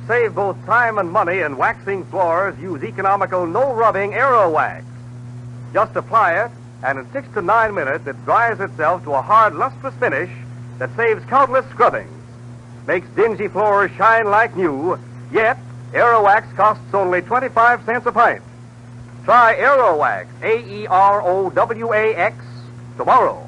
save both time and money in waxing floors, use economical no-rubbing Aero Wax. Just apply it, and in 6 to 9 minutes, it dries itself to a hard, lustrous finish that saves countless scrubbings. Makes dingy floors shine like new, yet Aero Wax costs only 25 cents a pint. Try Aero Wax, Aerowax, tomorrow.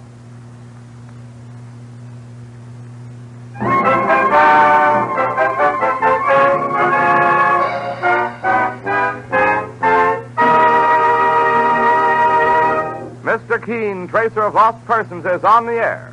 Mr. Keene, Tracer of Lost Persons, is on the air.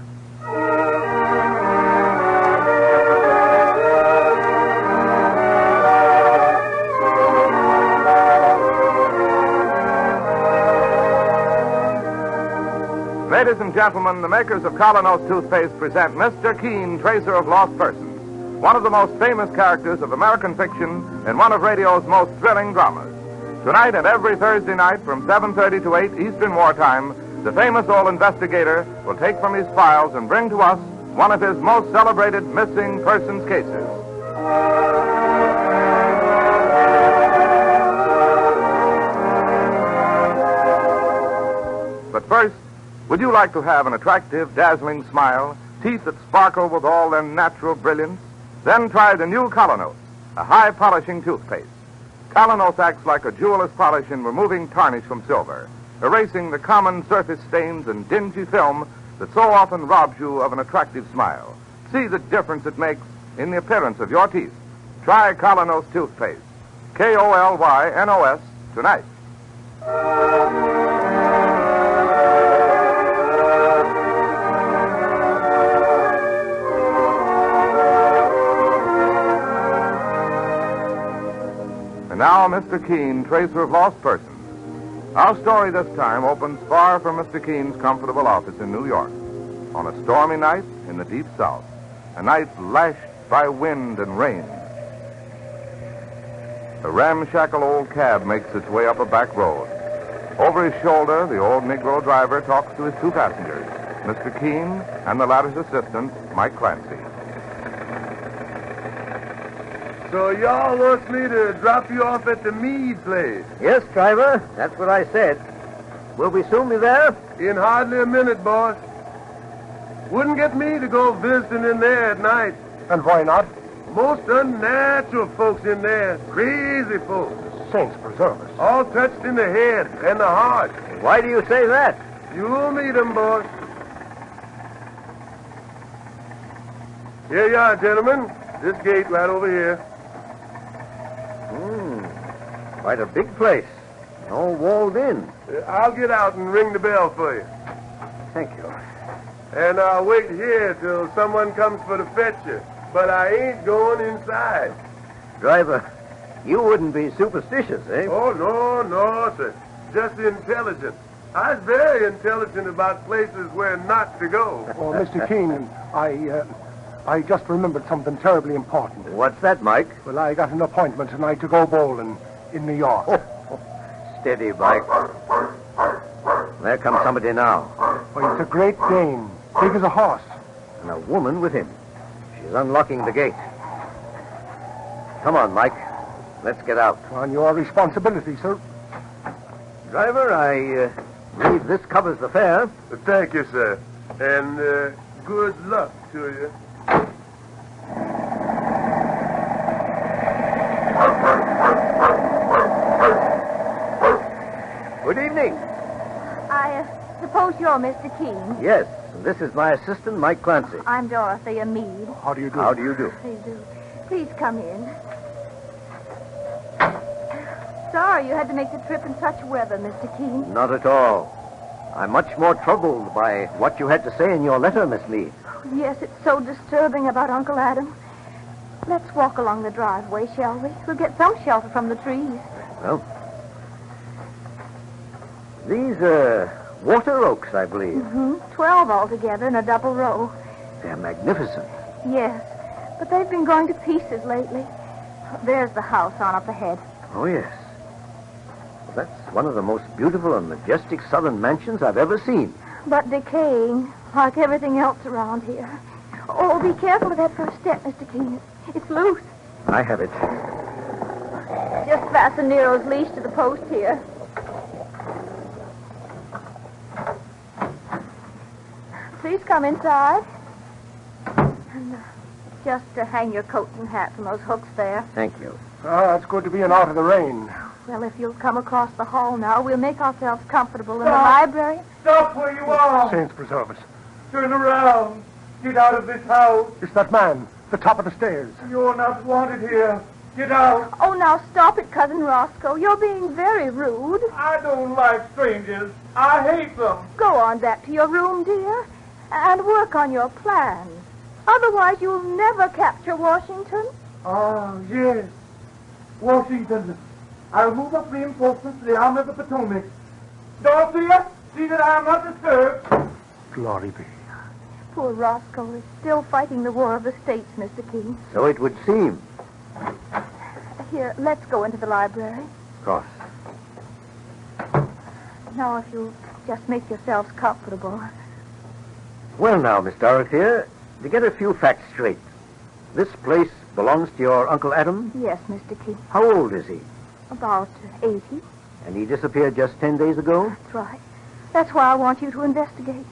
Ladies and gentlemen, the makers of Colonos toothpaste present Mr. Keene, Tracer of Lost Persons, one of the most famous characters of American fiction and one of radio's most thrilling dramas. Tonight and every Thursday night from 7:30 to 8 Eastern Wartime, the famous old investigator will take from his files and bring to us one of his most celebrated missing persons cases. But first, would you like to have an attractive, dazzling smile, teeth that sparkle with all their natural brilliance? Then try the new Colonos, a high-polishing toothpaste. Colonos acts like a jeweler's polish in removing tarnish from silver, erasing the common surface stains and dingy film that so often robs you of an attractive smile. See the difference it makes in the appearance of your teeth. Try Colonos toothpaste. KolYnos tonight. And now, Mr. Keene, Tracer of Lost Persons. Our story this time opens far from Mr. Keene's comfortable office in New York, on a stormy night in the deep south, a night lashed by wind and rain. A ramshackle old cab makes its way up a back road. Over his shoulder, the old Negro driver talks to his two passengers, Mr. Keene and the latter's assistant, Mike Clancy. So y'all wants me to drop you off at the Meade place? Yes, driver. That's what I said. Will we soon be there? In hardly a minute, boss. Wouldn't get me to go visiting in there at night. And why not? Most unnatural folks in there. Crazy folks. Saints preserve us. All touched in the head and the heart. Why do you say that? You'll meet 'em, boss. Here you are, gentlemen. This gate right over here. Quite a big place. All walled in. I'll get out and ring the bell for you. Thank you. And I'll wait here till someone comes for to fetch you. But I ain't going inside. Driver, you wouldn't be superstitious, eh? Oh, no, sir. Just intelligent. I was very intelligent about places where not to go. Oh, Mr. Keene, I just remembered something terribly important. What's that, Mike? Well, I got an appointment tonight to go bowling in New York. Steady, Mike. There comes somebody now. Oh, he's a Great Dane, big as a horse. And a woman with him. She's unlocking the gate. Come on, Mike. Let's get out. On your responsibility, sir. Driver, I believe this covers the fare. Thank you, sir. And good luck to you. Good evening. I suppose you're Mr. Keene. Yes, this is my assistant, Mike Clancy. I'm Dorothea Meade. How do you do? How do you do? Please do. Please come in. Sorry you had to make the trip in such weather, Mr. Keene. Not at all. I'm much more troubled by what you had to say in your letter, Miss Meade. Yes, it's so disturbing about Uncle Adam. Let's walk along the driveway, shall we? We'll get some shelter from the trees. Well, these are water oaks, I believe. Mm-hmm. 12 altogether in a double row. They're magnificent. Yes, but they've been going to pieces lately. There's the house on up ahead. Oh, yes. Well, that's one of the most beautiful and majestic southern mansions I've ever seen. But decaying, like everything else around here. Oh, be careful of that first step, Mr. Keene. It's loose. I have it. Just fasten Nero's leash to the post here. Please come inside. And just hang your coats and hats on those hooks there. Thank you. It's good to be out of the rain. Well, if you'll come across the hall now, we'll make ourselves comfortable in the library. Stop where you are. Saints preserve us. Turn around. Get out of this house. It's that man, the top of the stairs. You're not wanted here. Get out. Oh, now stop it, Cousin Roscoe. You're being very rude. I don't like strangers. I hate them. Go on back to your room, dear, and work on your plans. Otherwise, you'll never capture Washington. Ah, yes. Washington. I'll move up reinforcements to the Army of the Potomac. Dorothea, see that I am not disturbed. Glory be. Poor Roscoe is still fighting the War of the States, Mr. King. So it would seem. Here, let's go into the library. Of course. Now, if you'll just make yourselves comfortable. Well, now, Miss Dorothea, to get a few facts straight. This place belongs to your Uncle Adam? Yes, Mr. King. How old is he? About 80. And he disappeared just 10 days ago? That's right. That's why I want you to investigate.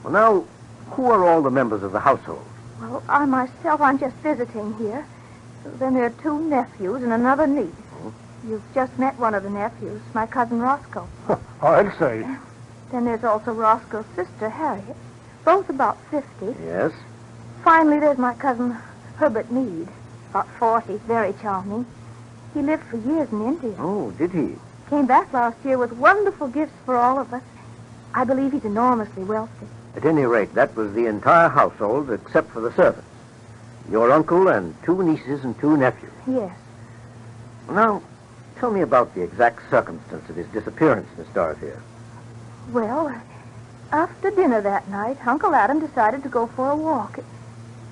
Well, now, who are all the members of the household? Well, I myself, I'm just visiting here. Then there are 2 nephews and another niece. You've just met one of the nephews, my cousin Roscoe. I'll say. Then there's also Roscoe's sister, Harriet. Both about 50. Yes. Finally, there's my cousin Herbert Meade. About 40, very charming. He lived for years in India. Oh, did he? Came back last year with wonderful gifts for all of us. I believe he's enormously wealthy. At any rate, that was the entire household except for the servants. Your uncle and 2 nieces and 2 nephews. Yes. Now, tell me about the exact circumstance of his disappearance, Miss Dorothea. Well, after dinner that night, Uncle Adam decided to go for a walk. It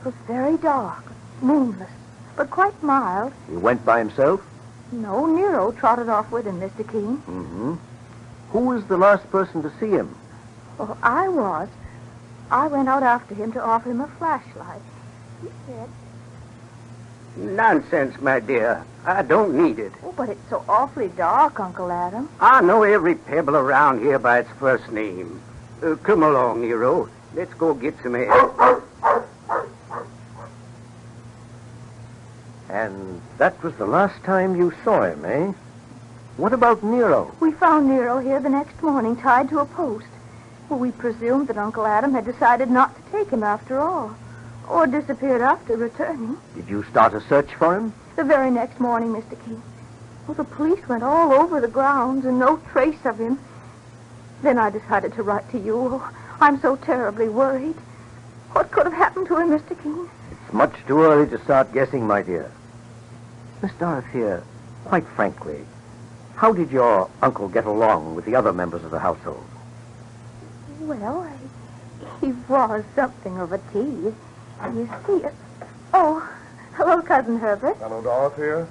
was very dark, moonless, but quite mild. He went by himself? No, Nero trotted off with him, Mr. King. Mm-hmm. Who was the last person to see him? Well, I was. I went out after him to offer him a flashlight. He said, Nonsense, my dear. I don't need it. oh, but it's so awfully dark, Uncle Adam. I know every pebble around here by its first name. Come along, Nero. Let's go get some air. And that was the last time you saw him, eh? What about Nero? We found Nero here the next morning, tied to a post. Well, we presumed that Uncle Adam had decided not to take him after all, or disappeared after returning. Did you start a search for him? The very next morning, Mr. King. Well, the police went all over the grounds and no trace of him. Then I decided to write to you. Oh, I'm so terribly worried. What could have happened to him, Mr. King? It's much too early to start guessing, my dear. Miss Dorothea, quite frankly, how did your uncle get along with the other members of the household? Well, he was something of a tease. You see, oh, hello, Cousin Herbert. Hello, Dorothea.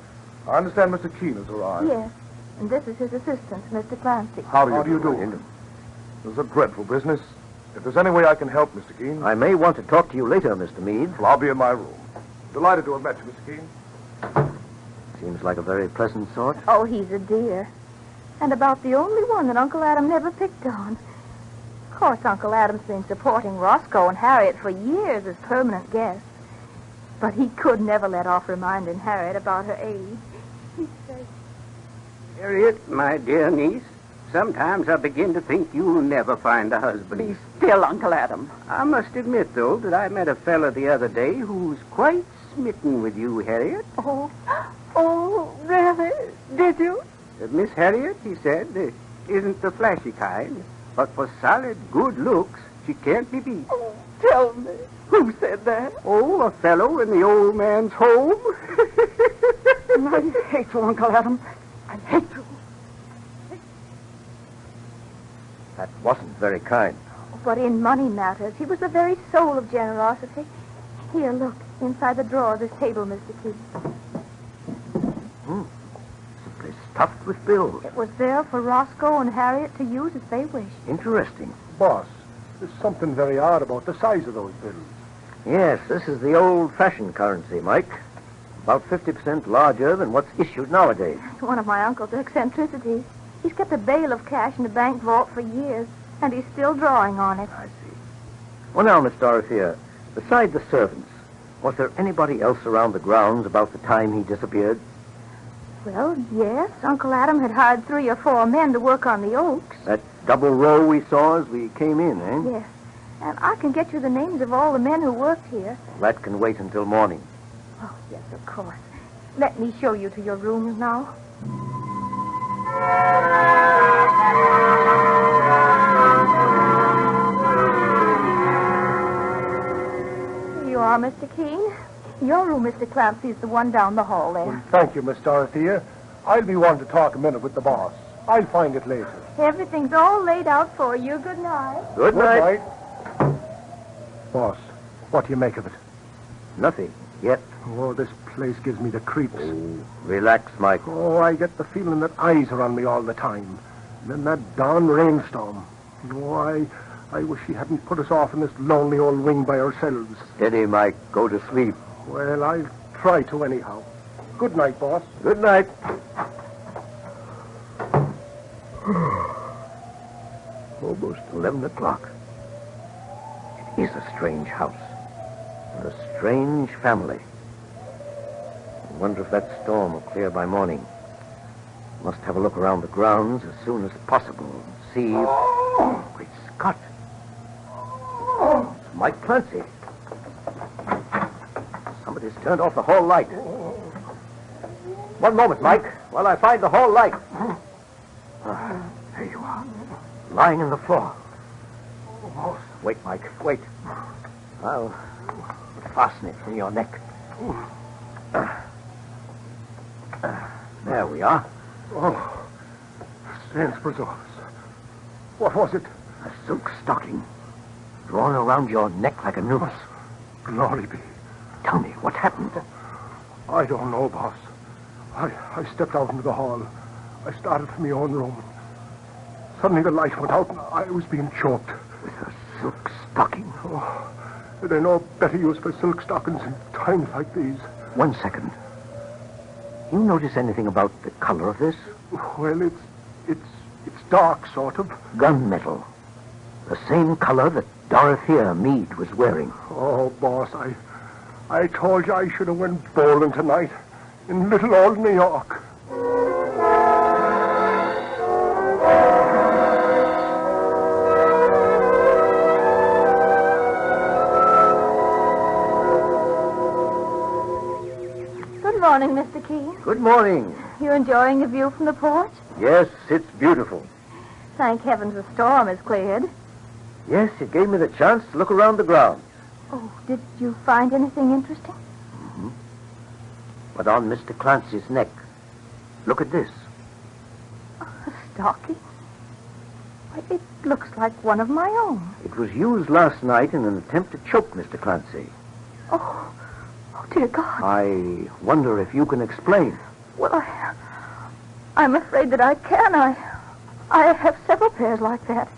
I understand Mr. Keene has arrived. Yes, and this is his assistant, Mr. Clancy. How do you do? This is a dreadful business. If there's any way I can help, Mr. Keene... I may want to talk to you later, Mr. Meade. Well, I'll be in my room. Delighted to have met you, Mr. Keene. Seems like a very pleasant sort. Oh, he's a dear. And about the only one that Uncle Adam never picked on. Of course, Uncle Adam's been supporting Roscoe and Harriet for years as permanent guests. But he could never let off reminding Harriet about her age. He says, Harriet, my dear niece, sometimes I begin to think you'll never find a husband. Be still, Uncle Adam. I must admit, though, that I met a fella the other day who's quite smitten with you, Harriet. Oh, really? Did you? Miss Harriet, he said, isn't the flashy kind, but for solid, good looks, she can't be beat. Oh, tell me. Who said that? Oh, a fellow in the old man's home. I hate you, Uncle Adam. I hate you. That wasn't very kind. but in money matters, he was the very soul of generosity. Here, look, inside the drawer of this table, Mr. Keene. Simply stuffed with bills. It was there for Roscoe and Harriet to use as they wished. Interesting. Boss, there's something very odd about the size of those bills. Yes, this is the old-fashioned currency, Mike. About 50% larger than what's issued nowadays. It's one of my uncle's eccentricities. He's kept a bale of cash in the bank vault for years, and he's still drawing on it. I see. Well, now, Miss Dorothea, besides the servants, was there anybody else around the grounds about the time he disappeared? Well, yes. Uncle Adam had hired 3 or 4 men to work on the oaks. That double row we saw as we came in, eh? Yes. And I can get you the names of all the men who worked here. That can wait until morning. Oh, yes, of course. Let me show you to your rooms now. Here you are, Mr. Keene. Your room, Mr. Clancy, is the one down the hall there. Well, thank you, Miss Dorothea. I'll be one to talk a minute with the boss. I'll find it later. Everything's all laid out for you. Good night. Good night. Boss, what do you make of it? Nothing. Yet. Oh, this place gives me the creeps. Oh, relax, Mike. Oh, I get the feeling that eyes are on me all the time. And then that darn rainstorm. Oh, I wish he hadn't put us off in this lonely old wing by ourselves. Steady, Mike. Go to sleep. Well, I'll try to anyhow. Good night, boss. Good night. Almost 11 o'clock. It is a strange house. And a strange family. I wonder if that storm will clear by morning. Must have a look around the grounds as soon as possible and see... Oh, great Scott. It's Mike Clancy. Somebody's turned off the hall light. One moment, Mike, while I find the hall light. There you are. Lying on the floor. Wait, Mike, wait. I'll fasten it from your neck. There we are. Oh, Saints preserve us. What was it? A silk stocking. Drawn around your neck like a noose. Glory be. Tell me, what happened? I don't know, boss. I stepped out into the hall. I started for my own room. Suddenly the light went out and I was being choked. With a silk stocking? Oh, there's no better use for silk stockings in times like these. 1 second. You notice anything about the color of this? Well, it's dark, sort of. Gunmetal. The same color that Dorothea Meade was wearing. Oh, boss, I told you I should have went bowling tonight in little old New York. Good morning, Mr. Keene. Good morning. You enjoying the view from the porch? Yes, it's beautiful. Thank heavens the storm has cleared. Yes, it gave me the chance to look around the grounds. Oh, did you find anything interesting? But on Mr. Clancy's neck, look at this. A stocking? Why, it looks like one of my own. It was used last night in an attempt to choke Mr. Clancy. Oh, dear God. I wonder if you can explain. Well, I'm afraid that I can. I have several pairs like that.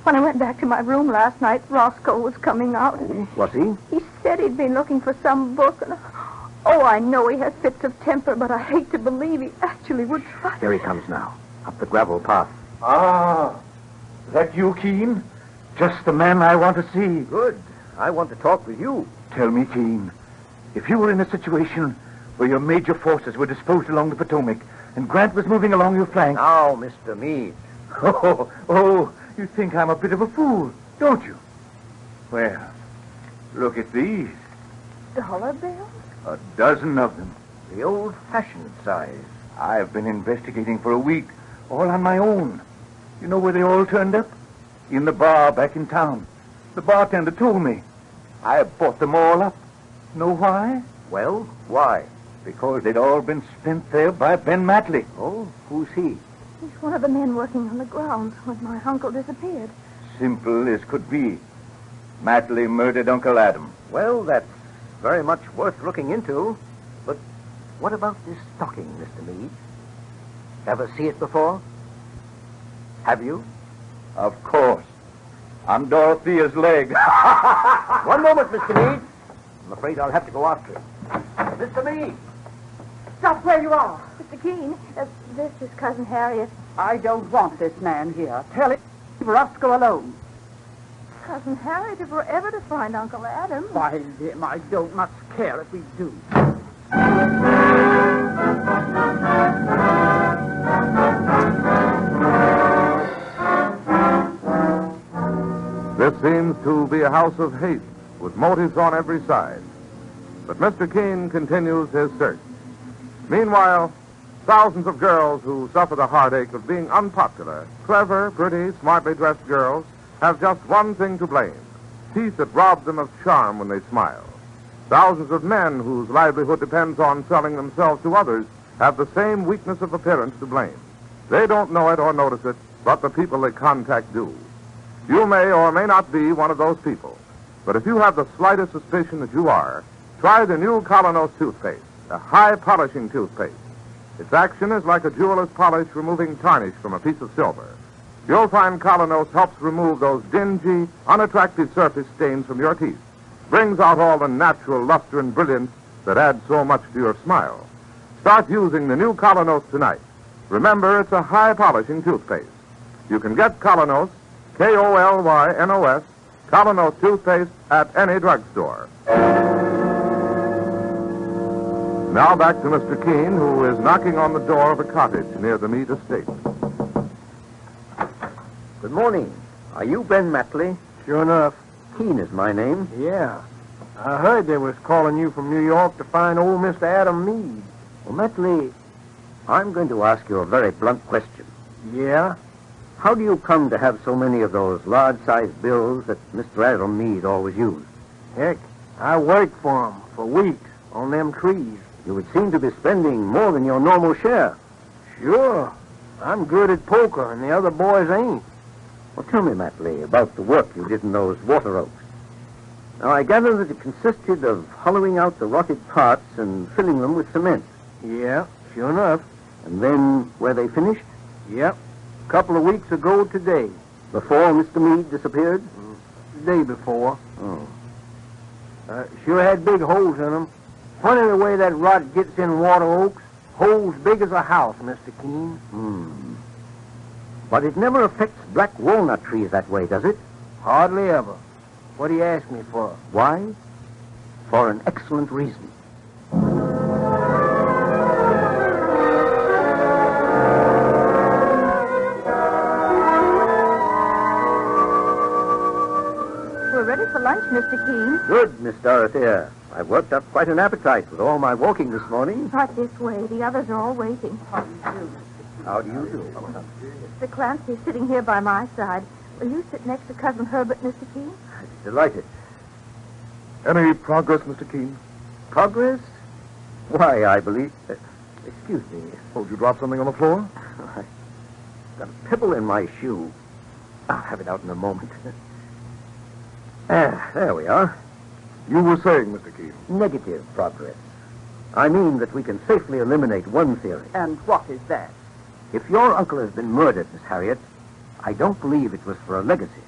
When I went back to my room last night, Roscoe was coming out. Oh, was he? He said he'd been looking for some book. And, I know he has fits of temper, but I hate to believe he actually would try. Here he comes now, up the gravel path. Ah, that you, Keene? Just the man I want to see. Good. I want to talk with you. Tell me, Keene, if you were in a situation where your major forces were disposed along the Potomac and Grant was moving along your flank... Now, Mr. Meade. Oh, you think I'm a bit of a fool, don't you? Well, look at these. $1 bills? A dozen of them. The old-fashioned size. I've been investigating for a week, all on my own. You know where they all turned up? In the bar back in town. The bartender told me. I bought them all up. Know why? Well, why? Because they'd all been spent there by Ben Matley. Oh, who's he? He's one of the men working on the grounds when my uncle disappeared. Simple as could be. Matley murdered Uncle Adam. Well, that's very much worth looking into. But what about this stocking, Mr. Meade? Ever see it before? Have you? Of course. On Dorothea's leg. One moment, Mr. Meade. I'm afraid I'll have to go after it. Mr. Meade! Stop where you are. Mr. Keene, this is Cousin Harriet. I don't want this man here. Tell him leave Roscoe alone. Cousin Harriet, if we're ever to find Uncle Adam... Find him. I don't much care if we do. This seems to be a house of hate, with motives on every side. But Mr. Keene continues his search. Meanwhile, thousands of girls who suffer the heartache of being unpopular, clever, pretty, smartly dressed girls, have just one thing to blame: teeth that rob them of charm when they smile. Thousands of men whose livelihood depends on selling themselves to others have the same weakness of appearance to blame. They don't know it or notice it, but the people they contact do. You may or may not be one of those people. But if you have the slightest suspicion that you are, try the new Colonos toothpaste, a high-polishing toothpaste. Its action is like a jeweler's polish removing tarnish from a piece of silver. You'll find Colonos helps remove those dingy, unattractive surface stains from your teeth, brings out all the natural luster and brilliance that adds so much to your smile. Start using the new Colonos tonight. Remember, it's a high-polishing toothpaste. You can get Colonos, K-O-L-Y-N-O-S, Colonos toothpaste at any drugstore. Now back to Mr. Keene, who is knocking on the door of a cottage near the Meade estate. Good morning. Are you Ben Matley? Sure enough. Keene is my name. Yeah. I heard they was calling you from New York to find old Mr. Adam Meade. Well, Matley, I'm going to ask you a very blunt question. Yeah? How do you come to have so many of those large-sized bills that Mr. Adam Meade always used? Heck, I worked for him for weeks on them trees. You would seem to be spending more than your normal share. Sure. I'm good at poker, and the other boys ain't. Well, tell me, Matley, about the work you did in those water oaks. Now, I gather that it consisted of hollowing out the rotted parts and filling them with cement. Yeah, sure enough. And then, were they finished? Yep. A couple of weeks ago today. Before Mr. Meade disappeared? The day before. Oh. Sure had big holes in them. Funny the way that rot gets in water oaks. Holes big as a house, Mr. Keene. But it never affects black walnut trees that way, does it? Hardly ever. What do you ask me for? Why? For an excellent reason. We're ready for lunch, Mr. Keene. Good, Miss Dorothea. I've worked up quite an appetite with all my walking this morning. Right this way. The others are all waiting. How do you do? Mr. Clancy's sitting here by my side. Will you sit next to Cousin Herbert, Mr. Keene? Delighted. Any progress, Mr. Keene? Progress? Why, I believe... excuse me. Oh, did you drop something on the floor? I got a pebble in my shoe. I'll have it out in a moment. There we are. You were saying, Mr. Keene. Negative progress. I mean that we can safely eliminate one theory. And what is that? If your uncle has been murdered, Miss Harriet, I don't believe it was for a legacy.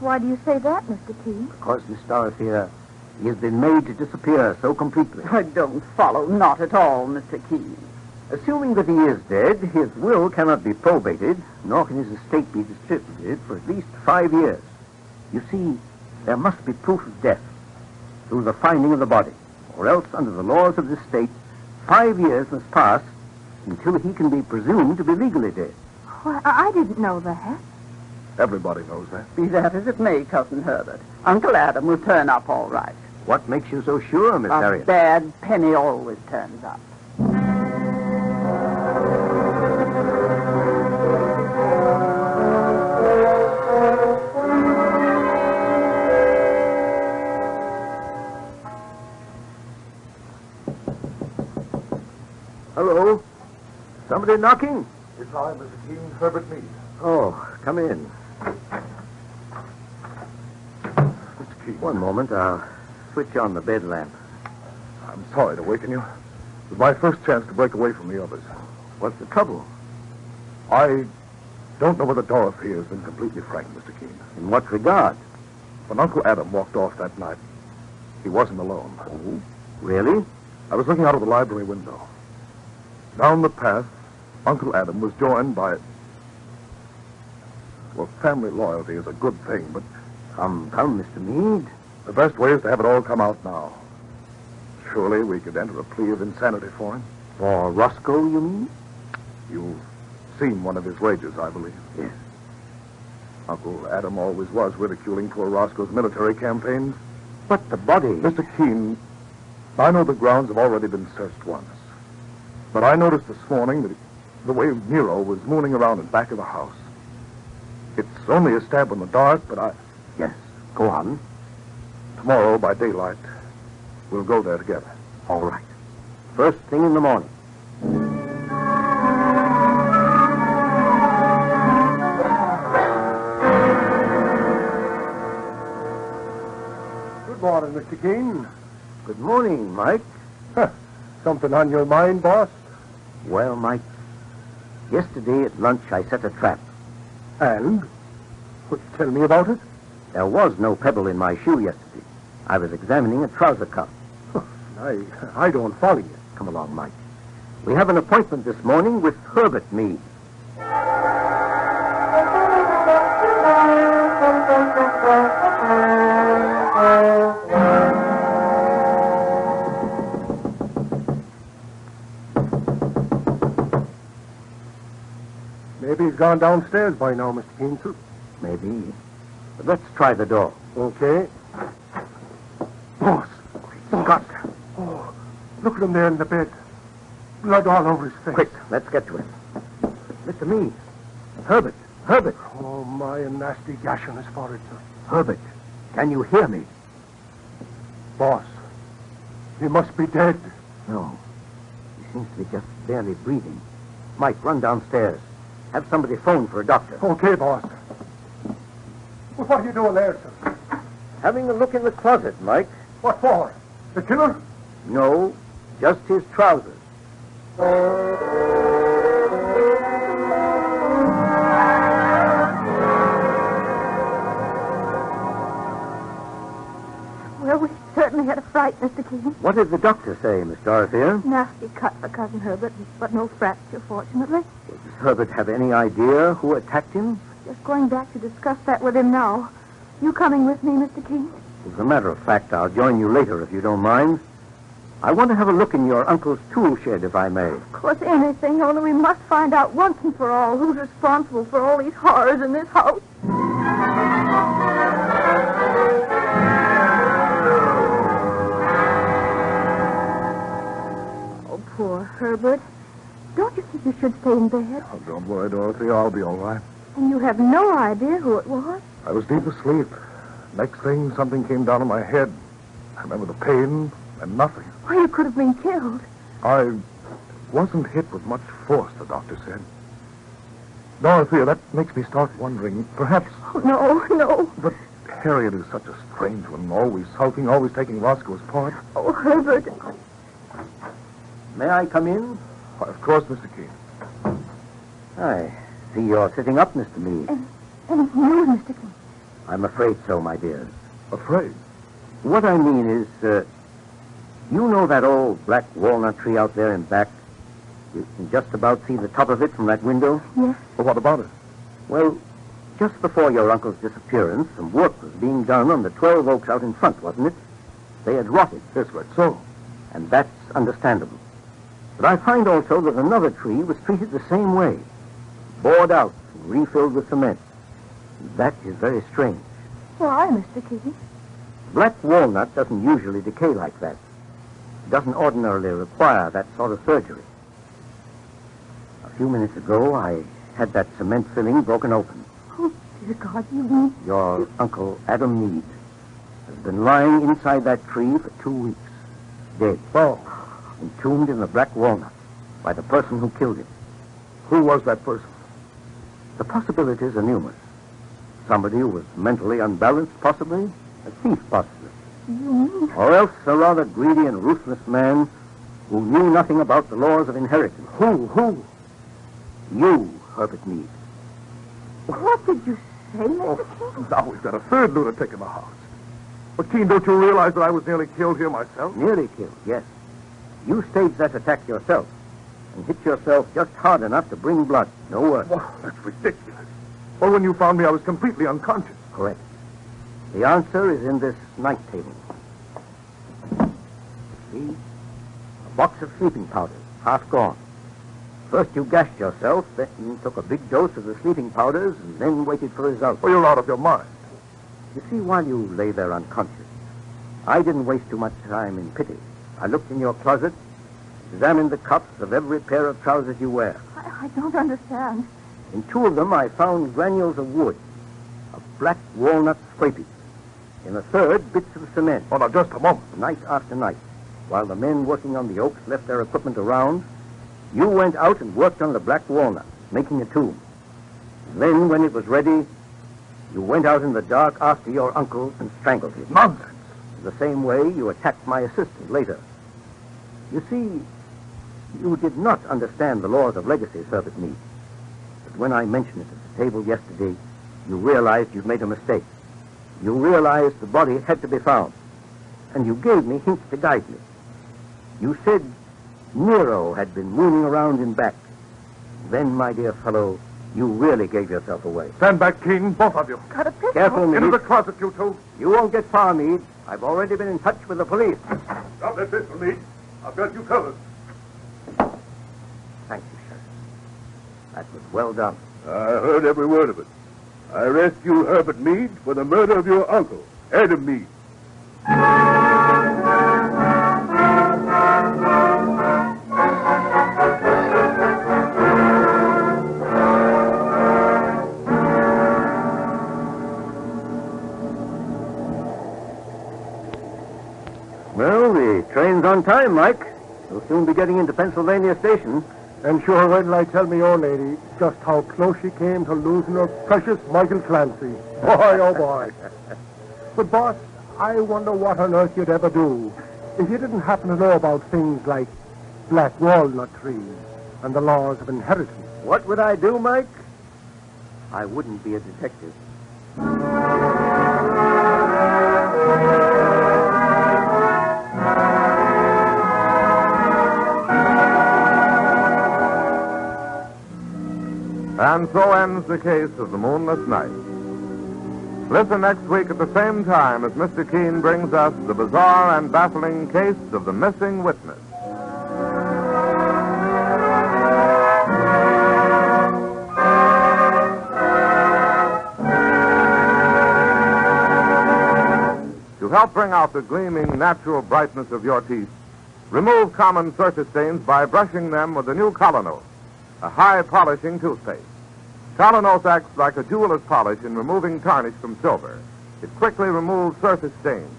Why do you say that, Mr. Keene? Because, Miss Dorothea, he has been made to disappear so completely. I don't follow. Not at all, Mr. Keene. Assuming that he is dead, his will cannot be probated, nor can his estate be distributed for at least 5 years. You see, there must be proof of death through the finding of the body, or else, under the laws of this state, 5 years must pass until he can be presumed to be legally dead. Well, I didn't know that. Everybody knows that. Be that as it may, Cousin Herbert, Uncle Adam will turn up all right. What makes you so sure, Miss A Harriet? bad penny always turns up. Hello? Somebody knocking? It's I, Mr. Keene, Herbert Meade. Oh, come in. Mr. Keene. One moment, I'll switch on the bed lamp. I'm sorry to waken you. It was my first chance to break away from the others. What's the trouble? I don't know whether Dorothy has been completely frank, Mr. Keene. In what regard? When Uncle Adam walked off that night, he wasn't alone. Oh, really? I was looking out of the library window. Down the path, Uncle Adam was joined by... Well, family loyalty is a good thing, but... Come, Mr. Meade. The best way is to have it all come out now. Surely we could enter a plea of insanity for him. For Roscoe, you mean? You've seen one of his rages, I believe. Yes. Uncle Adam always was ridiculing poor Roscoe's military campaigns. But the body... Mr. Keene, I know the grounds have already been searched once. But I noticed this morning that the way Nero was mooning around in back of the house. It's only a stab in the dark, but I... Yes, go on. Tomorrow, by daylight, we'll go there together. All right. First thing in the morning. Good morning, Mr. Keene. Good morning, Mike. Something on your mind, boss? Well, Mike, yesterday at lunch I set a trap. And? Tell me about it. There was no pebble in my shoe yesterday. I was examining a trouser cuff. I don't follow you. Come along, Mike. We have an appointment this morning with Herbert Meade. Maybe he's gone downstairs by now, Mr. Keene. Maybe. But let's try the door. Okay. Boss. Scott. Oh, look at him there in the bed. Blood all over his face. Quick, let's get to him. Mr. Meade. Herbert. Oh, my, a nasty gash on his forehead, sir. Herbert, can you hear me? Boss, he must be dead. No. He seems to be just barely breathing. Mike, run downstairs. Have somebody phone for a doctor. Okay, boss. Well, what are you doing there, sir? Having a look in the closet, Mike. What for? The killer? No, just his trousers. Well, we certainly had a fright, Mr. Keene. What did the doctor say, Miss Dorothea? Nasty cut for Cousin Herbert, but no fracture, fortunately. Does Herbert have any idea who attacked him? Just going back to discuss that with him now. You coming with me, Mr. Keene? As a matter of fact, I'll join you later if you don't mind. I want to have a look in your uncle's tool shed, if I may. Of course, anything, only we must find out once and for all who's responsible for all these horrors in this house. Oh, poor Herbert. Don't you think you should stay in bed? Oh, don't worry, Dorothy. I'll be all right. And you have no idea who it was? I was deep asleep. Next thing, something came down on my head. I remember the pain and nothing. Why, you could have been killed. I wasn't hit with much force, the doctor said. Dorothea, that makes me start wondering, perhaps... Oh, no. But Harriet is such a strange one, always sulking, always taking Roscoe's part. Oh, Herbert. May I come in? Why, of course, Mr. Keene. I see you're sitting up, Mr. Meade. Any news, Mr. Keene? I'm afraid so, my dears. Afraid? What I mean is, you know that old black walnut tree out there in back? You can just about see the top of it from that window? Yes. Well, what about it? Well, just before your uncle's disappearance, some work was being done on the 12 oaks out in front, wasn't it? They had rotted. That's right, so. And that's understandable. But I find also that another tree was treated the same way. Bored out and refilled with cement. That is very strange. Why, Mr. Keene? Black walnut doesn't usually decay like that. It doesn't ordinarily require that sort of surgery. A few minutes ago, I had that cement filling broken open. Oh, dear God, you mean... Your Uncle Adam Meade has been lying inside that tree for 2 weeks. Dead. Oh. Entombed in the black walnut by the person who killed him. Who was that person? The possibilities are numerous. Somebody who was mentally unbalanced, possibly. A thief, possibly. You mean... Or else a rather greedy and ruthless man who knew nothing about the laws of inheritance. Who? You, Herbert Meade. What did you say, Mr. Keene? Now we've got a third lunatic in the house. But, Keene, don't you realize that I was nearly killed here myself? Nearly killed, yes. You staged that attack yourself and hit yourself just hard enough to bring blood. No worse. Oh, that's ridiculous. Well, when you found me, I was completely unconscious. Correct. The answer is in this night table. See? A box of sleeping powders, half gone. First you gashed yourself, then you took a big dose of the sleeping powders, and then waited for results. Well, you're out of your mind. You see, while you lay there unconscious, I didn't waste too much time in pity. I looked in your closet, examined the cuffs of every pair of trousers you wear. I don't understand. In two of them, I found granules of wood, of black walnut scrapings. In the third, bits of cement. Oh, now, just a moment. Night after night, while the men working on the oaks left their equipment around, you went out and worked on the black walnut, making a tomb. Then, when it was ready, you went out in the dark after your uncle and strangled him. Nonsense. The same way you attacked my assistant later. You see, you did not understand the laws of legacy, Herbert Meade. But when I mentioned it at the table yesterday, you realized you'd made a mistake. You realized the body had to be found. And you gave me hints to guide me. You said Nero had been mooning around in back. Then, my dear fellow, you really gave yourself away. Stand back, Keene, both of you. Got a pistol. Careful, Meade. Into the closet, you two. You won't get far, Meade. I've already been in touch with the police. Stop that pistol, Meade. I've got you covered. Thank you, Sheriff. That was well done. I heard every word of it. I arrest you, Herbert Meade, for the murder of your uncle, Adam Meade. Well, the train's on time, Mike. We'll soon be getting into Pennsylvania Station. And sure, wait till I tell me old lady just how close she came to losing her precious Michael Clancy. Boy, oh boy. But, boss, I wonder what on earth you'd ever do if you didn't happen to know about things like black walnut trees and the laws of inheritance. What would I do, Mike? I wouldn't be a detective. And so ends the case of the Moonless Night. Listen next week at the same time as Mr. Keene brings us the bizarre and baffling case of the missing witness. To help bring out the gleaming, natural brightness of your teeth, remove common surface stains by brushing them with the new Colonos, a high-polishing toothpaste. Colonos acts like a jeweler's polish in removing tarnish from silver. It quickly removes surface stains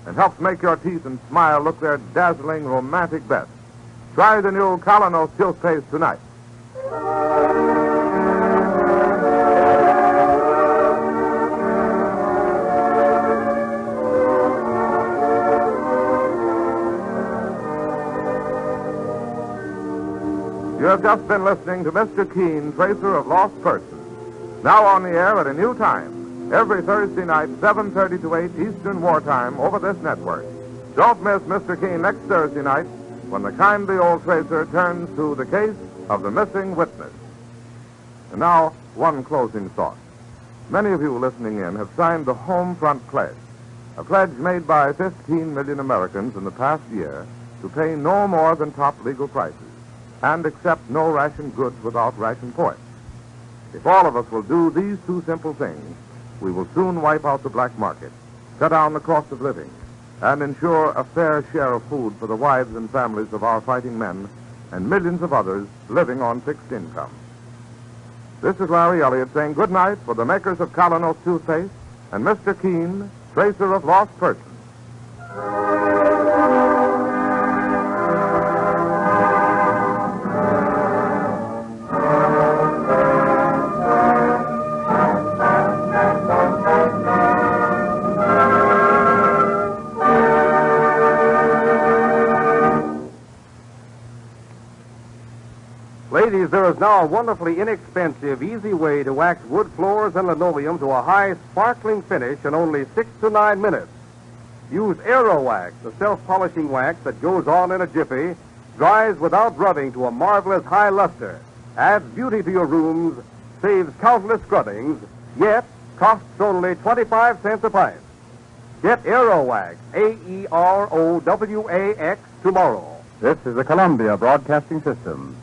and helps make your teeth and smile look their dazzling, romantic best. Try the new Colonos toothpaste tonight. You have just been listening to Mr. Keene, Tracer of Lost Persons. Now on the air at a new time, every Thursday night, 7:30 to 8 Eastern Wartime over this network. Don't miss Mr. Keene next Thursday night when the kindly old Tracer turns to the case of the missing witness. And now, one closing thought. Many of you listening in have signed the Home Front Pledge, a pledge made by 15 million Americans in the past year to pay no more than top legal prices and accept no ration goods without ration points. If all of us will do these two simple things, we will soon wipe out the black market, cut down the cost of living, and ensure a fair share of food for the wives and families of our fighting men and millions of others living on fixed income. This is Larry Elliott saying good night for the makers of Colonos toothpaste and Mr. Keene, Tracer of Lost Persons. Ladies, there is now a wonderfully inexpensive, easy way to wax wood floors and linoleum to a high, sparkling finish in only 6 to 9 minutes. Use Aero Wax, the self-polishing wax that goes on in a jiffy, dries without rubbing to a marvelous high luster, adds beauty to your rooms, saves countless scrubbings, yet costs only 25 cents a pint. Get Aerowax, Aerowax, tomorrow. This is the Columbia Broadcasting System.